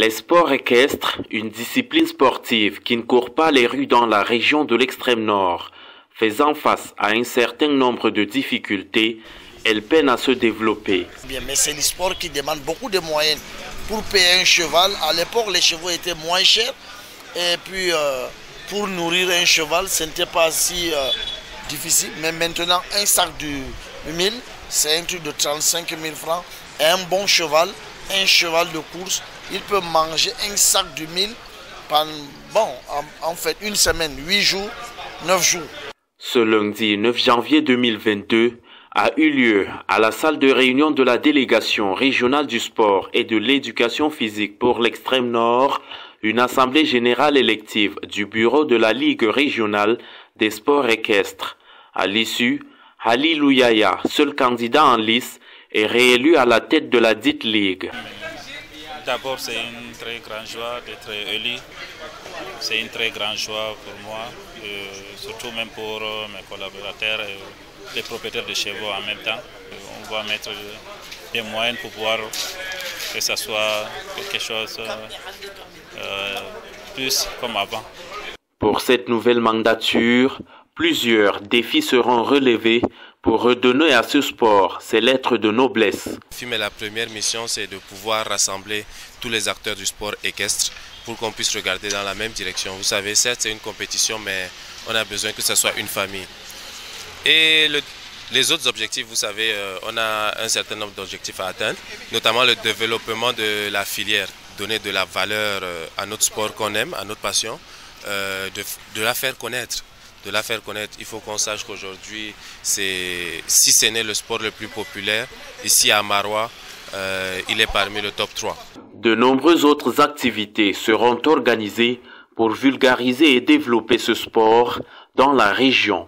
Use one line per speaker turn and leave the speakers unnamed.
Les sports équestres, une discipline sportive qui ne court pas les rues dans la région de l'extrême nord, faisant face à un certain nombre de difficultés, elle peine à se développer.
Bien, mais c'est le sport qui demande beaucoup de moyens. Pour payer un cheval, à l'époque les chevaux étaient moins chers. Et puis pour nourrir un cheval, ce n'était pas si difficile. Mais maintenant, un sac de 1000, c'est un truc de 35 000 francs. Et un bon cheval, un cheval de course, il peut manger un sac de 1000 pendant, en fait, une semaine, 8 jours, 9 jours.
Ce lundi 9 janvier 2022 a eu lieu à la salle de réunion de la délégation régionale du sport et de l'éducation physique pour l'extrême nord, une assemblée générale élective du bureau de la Ligue régionale des sports équestres. À l'issue, Ali Louyaya, seul candidat en lice, est réélu à la tête de la dite ligue.
D'abord, c'est une très grande joie d'être élu. C'est une très grande joie pour moi, surtout même pour mes collaborateurs et les propriétaires de chevaux en même temps. On va mettre des moyens pour pouvoir que ça soit quelque chose plus comme avant.
Pour cette nouvelle mandature, plusieurs défis seront relevés pour redonner à ce sport ses lettres de noblesse.
Mais la première mission, c'est de pouvoir rassembler tous les acteurs du sport équestre pour qu'on puisse regarder dans la même direction. Vous savez, certes, c'est une compétition, mais on a besoin que ce soit une famille. Et les autres objectifs, vous savez, on a un certain nombre d'objectifs à atteindre, notamment le développement de la filière, donner de la valeur à notre sport qu'on aime, à notre passion, de la faire connaître. Il faut qu'on sache qu'aujourd'hui, si ce n'est le sport le plus populaire, ici à Maroua, il est parmi le top 3.
De nombreuses autres activités seront organisées pour vulgariser et développer ce sport dans la région.